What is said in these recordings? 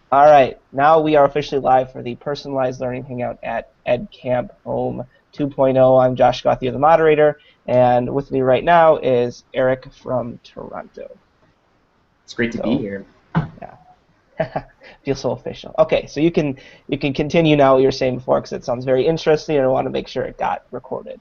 All right, now we are officially live for the personalized learning hangout at Edcamp Home 2.0. I'm Josh Gauthier, the moderator, and with me right now is Eric from Toronto. It's great to be So, here. yeah, feels so official. Okay, so you can continue now what you were saying before because it sounds very interesting, and I want to make sure it got recorded.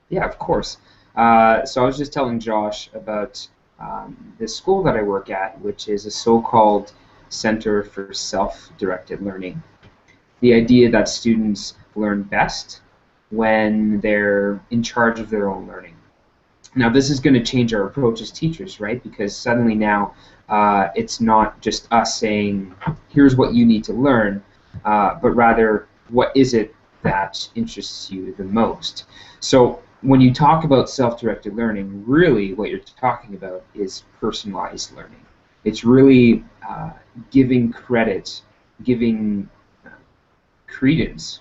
Yeah, of course. So I was just telling Josh about the school that I work at, which is a so-called Center for Self-Directed Learning. The idea that students learn best when they're in charge of their own learning. Now, this is going to change our approach as teachers, right? Because suddenly now it's not just us saying, here's what you need to learn, but rather, what is it that interests you the most? So, when you talk about self-directed learning, really what you're talking about is personalized learning. It's really giving credit, giving credence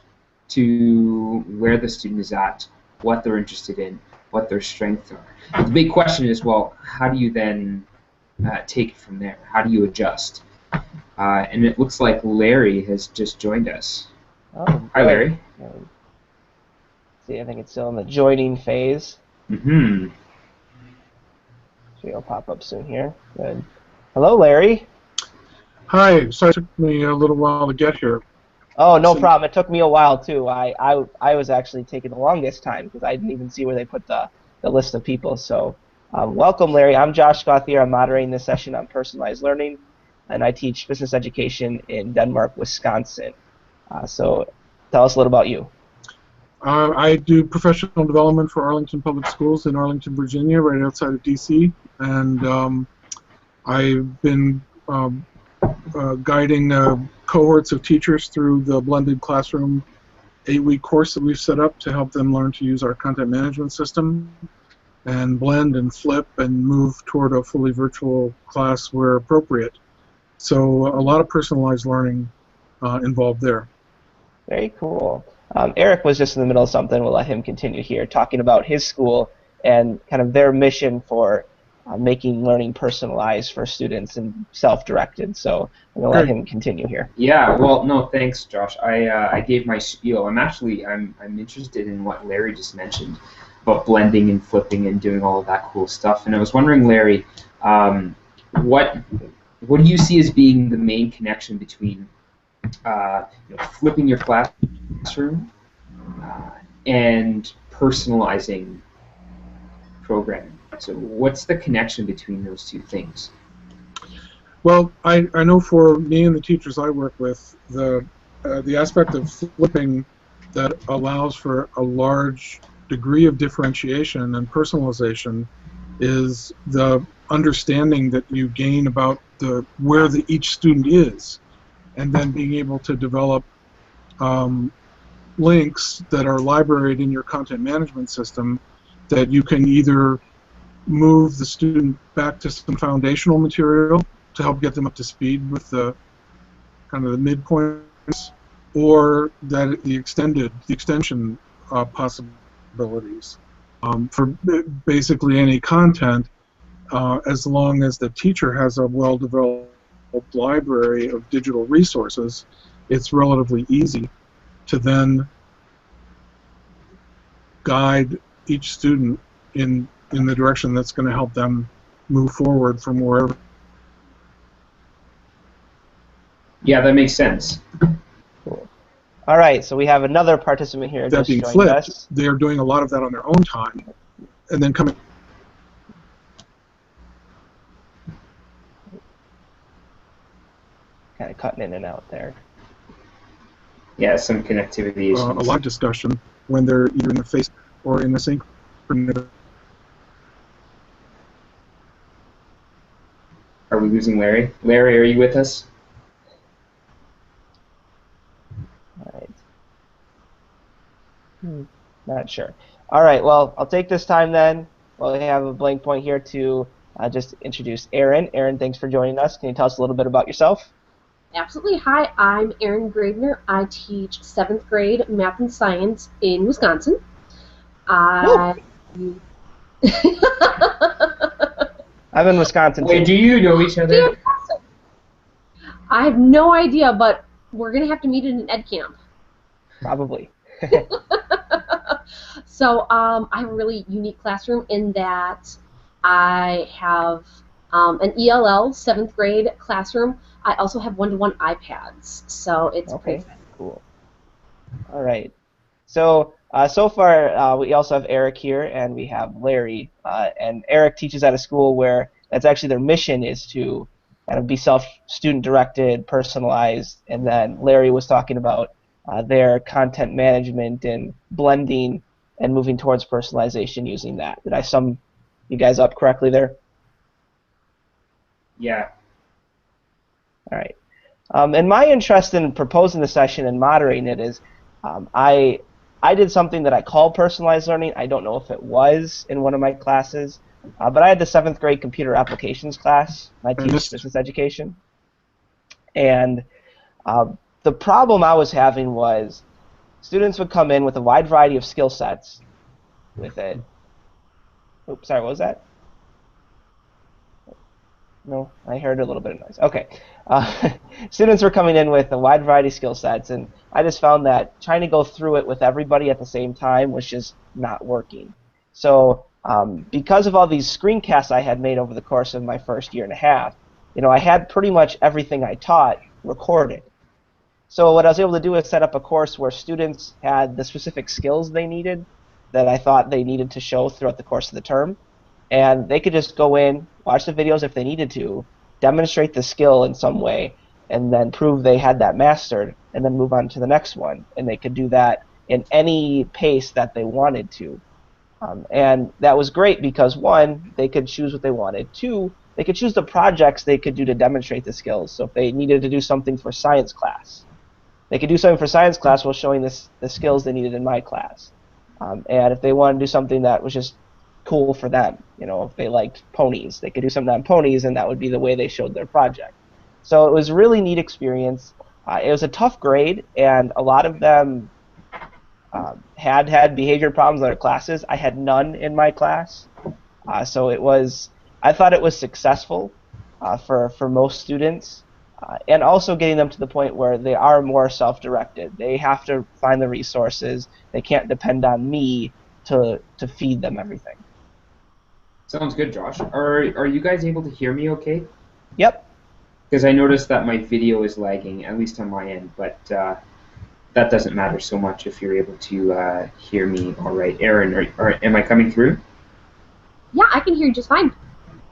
to where the student is at, what they're interested in, what their strengths are. The big question is, well, how do you then take it from there? How do you adjust? And it looks like Larry has just joined us. Oh, Hi, good. Larry. See, I think it's still in the joining phase. Mm-hmm. So it'll pop up soon here. Good. Hello, Larry. Hi, sorry it took me a little while to get here. Oh, no Since, problem. It took me a while too. I was actually taking the longest time because I didn't even see where they put the list of people. So, welcome, Larry. I'm Josh Gauthier. I'm moderating this session on personalized learning, and I teach business education in Denmark, Wisconsin. So, tell us a little about you. I do professional development for Arlington Public Schools in Arlington, Virginia, right outside of D.C., and I've been guiding cohorts of teachers through the blended classroom 8-week course that we've set up to help them learn to use our content management system and blend and flip and move toward a fully virtual class where appropriate. So a lot of personalized learning involved there. Very cool. Eric was just in the middle of something. We'll let him continue here, talking about his school and kind of their mission for making learning personalized for students and self-directed. So I'm going to let Great. him continue here. Yeah. Well, no, thanks, Josh. I gave my spiel. I'm interested in what Larry just mentioned about blending and flipping and doing all of that cool stuff. And I was wondering, Larry, um, what what do you see as being the main connection between flipping your classroom uh, and personalizing programming? So what's the connection between those two things? Well, I know for me and the teachers I work with, the aspect of flipping that allows for a large degree of differentiation and personalization is the understanding that you gain about where each student is, and then being able to develop um, links that are libraried in your content management system that you can either move the student back to some foundational material to help get them up to speed with the kind of the midpoints, or that the extension possibilities for basically any content, as long as the teacher has a well-developed library of digital resources, it's relatively easy to then guide each student in the direction that's going to help them move forward from wherever. Yeah, that makes sense. Cool. All right, so we have another participant here That just being joined flipped, us. they're doing a lot of that on their own time, and then coming. Kind of cutting in and out there. Yeah, some connectivity issues. A lot of discussion when they're either in the face or in the synchronous. Are we losing Larry? Larry, are you with us? All right. Not sure. All right, well, I'll take this time then. Well, we have a blank point here to just introduce Aaron. Aaron, thanks for joining us. Can you tell us a little bit about yourself? Absolutely. Hi, I'm Erin Gravener. I teach 7th grade math and science in Wisconsin. I. I'm in Wisconsin Wait, too. do you know each other? Fantastic. I have no idea, but we're going to have to meet in an ed camp. Probably. So I have a really unique classroom in that I have an ELL 7th grade classroom. I also have one-to-one iPads, so it's pretty Okay, fun. cool. All right. So so far we also have Eric here, and we have Larry. And Eric teaches at a school where that's actually their mission is to kind of be student directed, personalized. And then Larry was talking about their content management and blending and moving towards personalization using that. Did I sum you guys up correctly there? Yeah. All right. And my interest in proposing the session and moderating it is I did something that I call personalized learning. I don't know if it was in one of my classes, but I had the 7th grade computer applications class. I teach business education. And the problem I was having was students would come in with a wide variety of skill sets with it. Oops, sorry, what was that? No, I heard a little bit of noise. Okay. Students were coming in with a wide variety of skill sets, and I just found that trying to go through it with everybody at the same time was just not working. So because of all these screencasts I had made over the course of my first year and a half, I had pretty much everything I taught recorded. So what I was able to do is set up a course where students had the specific skills they needed that I thought they needed to show throughout the course of the term. And they could just go in, watch the videos if they needed to, demonstrate the skill in some way, and then prove they had that mastered, and then move on to the next one. And they could do that in any pace that they wanted to. And that was great because, one, they could choose what they wanted. Two, they could choose the projects they could do to demonstrate the skills. So if they needed to do something for science class, they could do something for science class while showing the skills they needed in my class. And if they wanted to do something that was just cool for them, if they liked ponies, they could do something on ponies, and that would be the way they showed their project. So it was a really neat experience. It was a tough grade, and a lot of them had behavior problems in their classes. I had none in my class, so I thought it was successful for most students, and also getting them to the point where they are more self-directed. They have to find the resources. They can't depend on me to feed them everything. Sounds good, Josh. Are you guys able to hear me okay? Yep. Because I noticed that my video is lagging, at least on my end, but that doesn't matter so much if you're able to hear me all right. Aaron, am I coming through? Yeah, I can hear you just fine.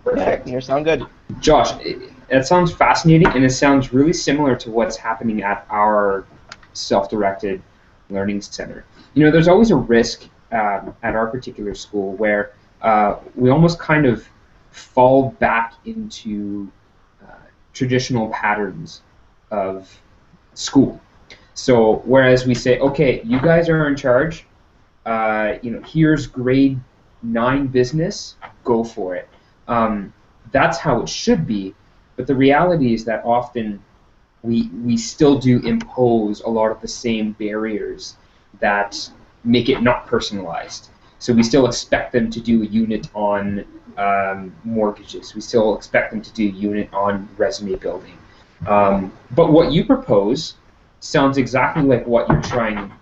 Perfect. Yeah, you sound good. Josh, it sounds fascinating, and it sounds really similar to what's happening at our self-directed learning center. There's always a risk at our particular school where we almost kind of fall back into traditional patterns of school. So whereas we say, okay, you guys are in charge, here's grade 9 business, go for it. That's how it should be, but the reality is that often we still do impose a lot of the same barriers that make it not personalized. So we still expect them to do a unit on mortgages. We still expect them to do a unit on resume building. But what you propose sounds exactly like what you're trying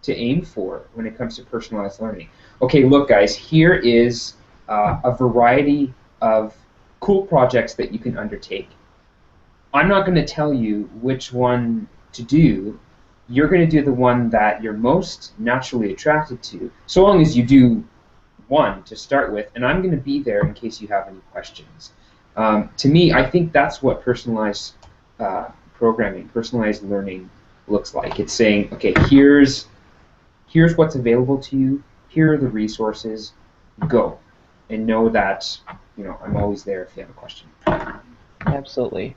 to aim for when it comes to personalized learning. Okay, look, guys, here is a variety of cool projects that you can undertake. I'm not going to tell you which one to do. You're going to do the one that you're most naturally attracted to, so long as you do one to start with, and I'm going to be there in case you have any questions. To me, I think that's what personalized programming, personalized learning looks like. It's saying, okay, here's what's available to you, here are the resources, go. And know that, I'm always there if you have a question. Absolutely.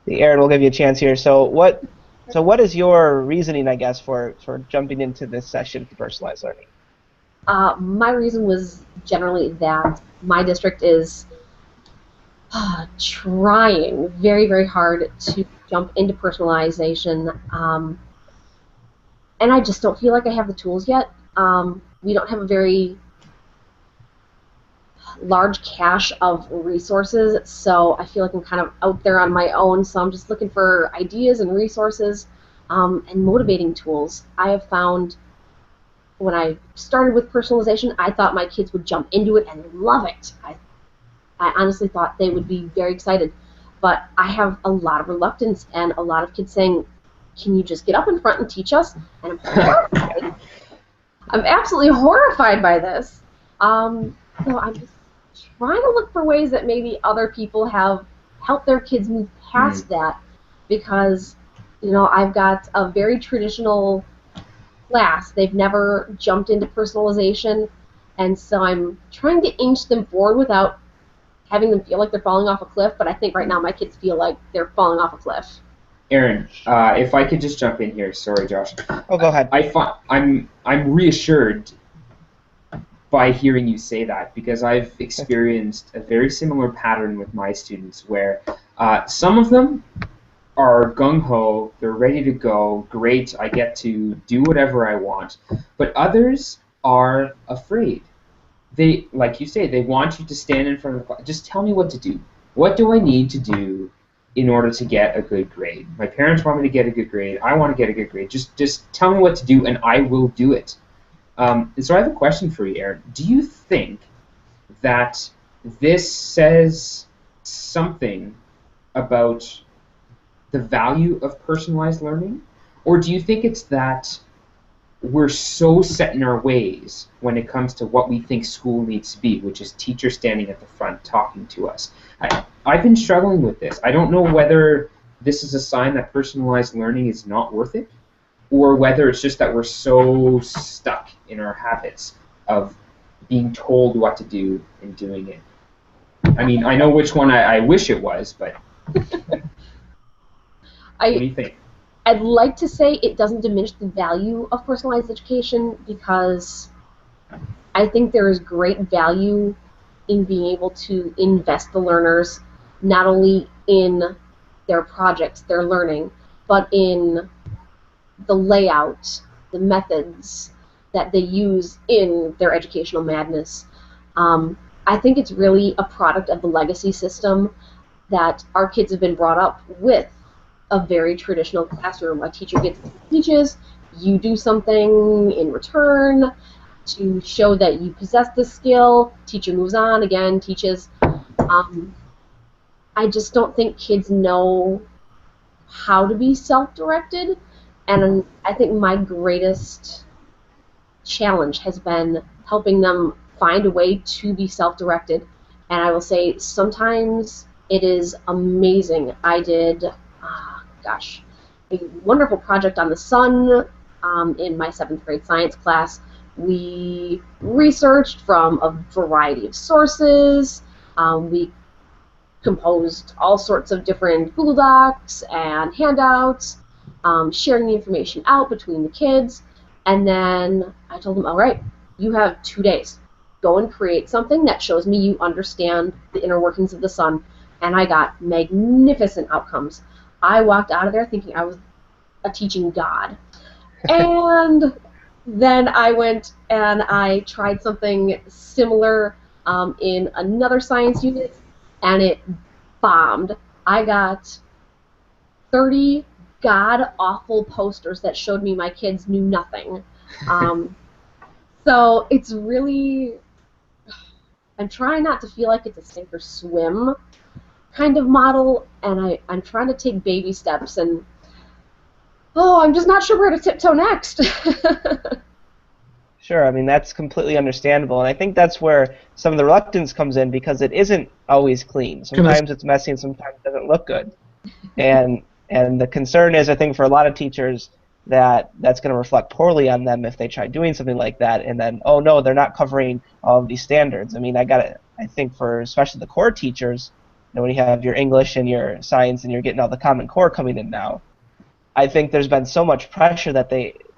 Aaron, we'll give you a chance here. So what is your reasoning, I guess, for jumping into this session for personalized learning? My reason was generally that my district is trying very, very hard to jump into personalization, and I just don't feel like I have the tools yet. We don't have a very large cache of resources, so I feel like I'm kind of out there on my own, so I'm just looking for ideas and resources and motivating tools. I have found when I started with personalization, I thought my kids would jump into it and love it. I honestly thought they would be very excited, but I have a lot of reluctance and a lot of kids saying, can you just get up in front and teach us? And I'm horrified. I'm absolutely horrified by this. So I'm just trying to look for ways that maybe other people have helped their kids move past that, because, you know, I've got a very traditional class. They've never jumped into personalization, and so I'm trying to inch them forward without having them feel like they're falling off a cliff, but I think right now my kids feel like they're falling off a cliff. Aaron, if I could just jump in here. Sorry, Josh. Oh, go ahead. I'm reassured by hearing you say that, because I've experienced a very similar pattern with my students where some of them are gung-ho, they're ready to go, great, I get to do whatever I want, but others are afraid. They, like you say, they want you to stand in front of the class. Just tell me what to do. What do I need to do in order to get a good grade? My parents want me to get a good grade. I want to get a good grade. Just tell me what to do, and I will do it. And so I have a question for you, Aaron. Do you think that this says something about the value of personalized learning? Or do you think it's that we're so set in our ways when it comes to what we think school needs to be, which is teachers standing at the front talking to us? I've been struggling with this. I don't know whether this is a sign that personalized learning is not worth it, or whether it's just that we're so stuck in our habits of being told what to do and doing it. I mean, I know which one I wish it was, but what do you think? I'd like to say it doesn't diminish the value of personalized education, because I think there is great value in being able to invest the learners not only in their projects, their learning, but in the layout, the methods that they use in their educational madness. I think it's really a product of the legacy system that our kids have been brought up with. A very traditional classroom. A teacher gets teaches, you do something in return to show that you possess the skill. Teacher moves on, again, teaches. I just don't think kids know how to be self-directed, and I think my greatest challenge has been helping them find a way to be self-directed. And I will say sometimes it is amazing. I did a wonderful project on the sun in my 7th grade science class. We researched from a variety of sources. We composed all sorts of different Google Docs and handouts, sharing the information out between the kids. And then I told them, all right, you have 2 days. Go and create something that shows me you understand the inner workings of the sun. And I got magnificent outcomes. I walked out of there thinking I was a teaching god. And then I went and I tried something similar in another science unit, and it bombed. I got 30 god-awful posters that showed me my kids knew nothing. So it's really, I'm trying not to feel like it's a sink or swim kind of model, and I'm trying to take baby steps, and I'm just not sure where to tiptoe next. Sure, I mean, that's completely understandable, and I think that's where some of the reluctance comes in, because it isn't always clean. Sometimes it's messy and sometimes it doesn't look good. And the concern is, I think, for a lot of teachers, that's going to reflect poorly on them if they try doing something like that, and then, oh no, they're not covering all of these standards. I mean, I think for especially the core teachers, when you have your English and your science and you're getting all the Common Core coming in now, I think there's been so much pressure that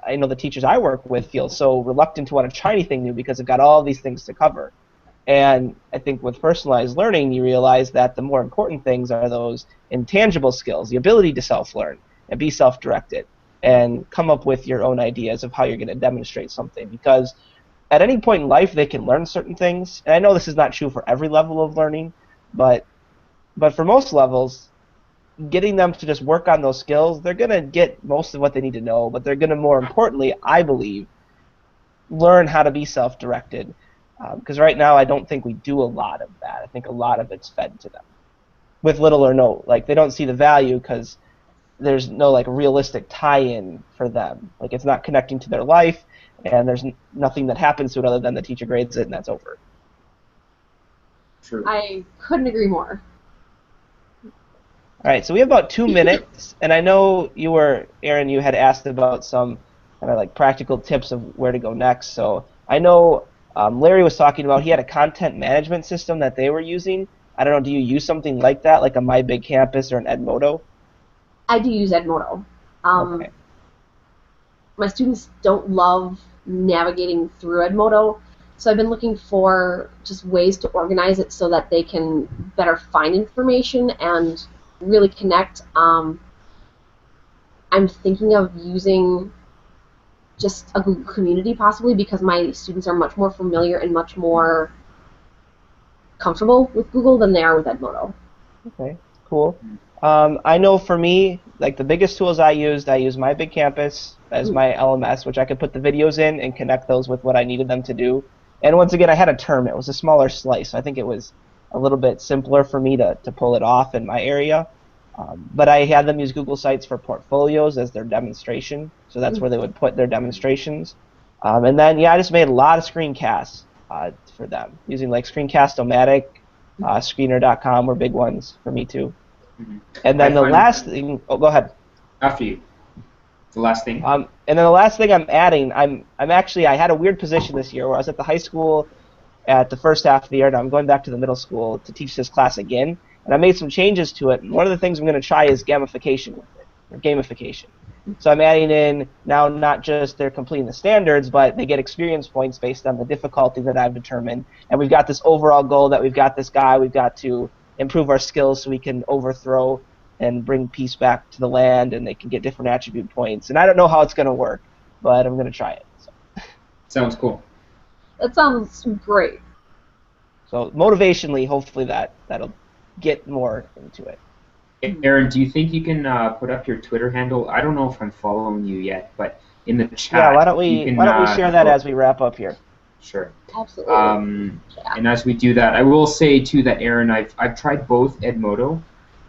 I know the teachers I work with feel so reluctant to want to try anything new because they've got all these things to cover. And I think with personalized learning, you realize that the more important things are those intangible skills, the ability to self-learn and be self-directed and come up with your own ideas of how you're going to demonstrate something. Because at any point in life they can learn certain things. And I know this is not true for every level of learning, but for most levels, getting them to just work on those skills, they're going to get most of what they need to know, but they're going to, more importantly, I believe, learn how to be self-directed. Because right now I don't think we do a lot of that. I think a lot of it's fed to them with little or no. Like, they don't see the value because there's no like realistic tie-in for them. Like, it's not connecting to their life, and there's nothing that happens to it other than the teacher grades it and that's over. True. I couldn't agree more. All right, so we have about 2 minutes, and I know Aaron, you had asked about some kind of like practical tips of where to go next. So I know Larry was talking about he had a content management system that they were using. I don't know, do you use something like that, like a My Big Campus or an Edmodo? I do use Edmodo. Okay. My students don't love navigating through Edmodo, so I've been looking for just ways to organize it so that they can better find information and really connect. I'm thinking of using just a Google community possibly, because my students are much more familiar and much more comfortable with Google than they are with Edmodo. Okay, cool. I know for me, like the biggest tools I use My Big Campus as my LMS, which I could put the videos in and connect those with what I needed them to do. And once again, I had a term. It was a smaller slice, so I think it was a little bit simpler for me to pull it off in my area. But I had them use Google Sites for portfolios as their demonstration, so that's where they would put their demonstrations. And then, I just made a lot of screencasts for them, using like Screencast-O-Matic, Screener.com were big ones for me too. Mm-hmm. And then the last thing, go ahead. After you. The last thing. And then the last thing I'm adding, I'm actually, I had a weird position this year where I was at the high school at the first half of the year, and I'm going back to the middle school to teach this class again. And I made some changes to it. And one of the things I'm going to try is gamification with it, or gamification. So I'm adding in now not just they're completing the standards, but they get experience points based on the difficulty that I've determined. And we've got this overall goal that we've got this guy, we've got to improve our skills so we can overthrow and bring peace back to the land, and they can get different attribute points. And I don't know how it's going to work, but I'm going to try it. So. Sounds cool. That sounds great. So motivationally, hopefully that'll get more into it. Aaron, do you think you can put up your Twitter handle? I don't know if I'm following you yet, but in the chat. Yeah, why don't we share that as we wrap up here? Sure. Absolutely. And as we do that, I will say too that Aaron, I've tried both Edmodo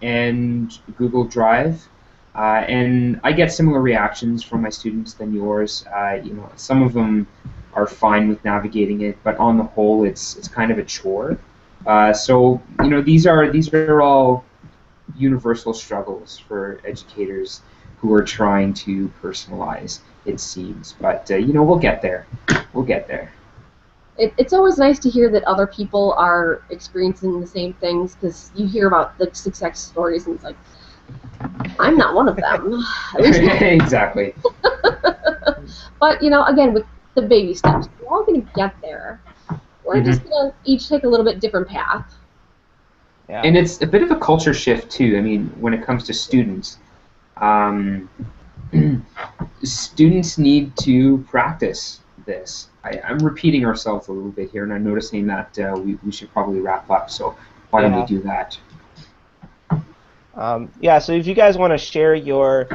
and Google Drive, and I get similar reactions from my students than yours. Some of them are fine with navigating it, but on the whole, it's kind of a chore. So these are all universal struggles for educators who are trying to personalize, it seems. But we'll get there. We'll get there. It's always nice to hear that other people are experiencing the same things, because you hear about the success stories and it's like, I'm not one of them. At least Exactly. But again, with the baby steps, we're all going to get there. We're just going to each take a little bit different path. Yeah. And it's a bit of a culture shift too. I mean, when it comes to students, students need to practice this. I'm repeating ourselves a little bit here, and I'm noticing that we should probably wrap up. So why don't we do that? So if you guys want to share your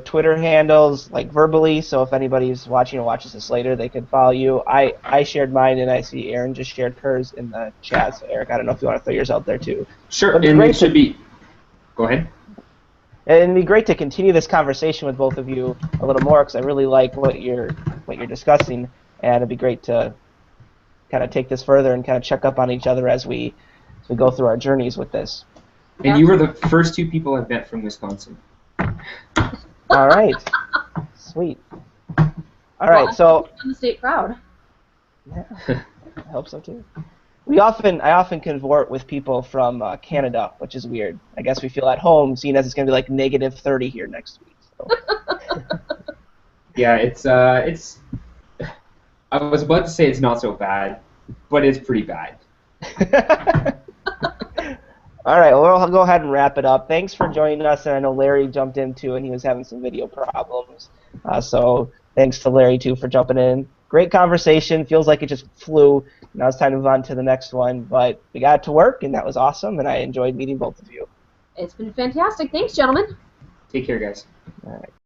Twitter handles like verbally, so if anybody's watching or watches this later, they can follow you. I shared mine, and I see Aaron just shared hers in the chat. So Eric, I don't know if you want to throw yours out there too. Sure, and it should be. Go ahead. And it'd be great to continue this conversation with both of you a little more, because I really like what you're discussing, and it'd be great to kind of take this further and kind of check up on each other as we go through our journeys with this. And you were the first two people I've met from Wisconsin. All right. Sweet. All right, so I'm the state proud. Yeah, I hope so too. I often convert with people from Canada, which is weird. I guess we feel at home, seeing as it's going to be like -30 here next week. So. Yeah, it's. I was about to say it's not so bad, but it's pretty bad. All right, well, we'll go ahead and wrap it up. Thanks for joining us, and I know Larry jumped in too, and he was having some video problems. So thanks to Larry too for jumping in. great conversation. Feels like it just flew. Now it's time to move on to the next one. But we got to work, and that was awesome, and I enjoyed meeting both of you. It's been fantastic. Thanks, gentlemen. Take care, guys. All right.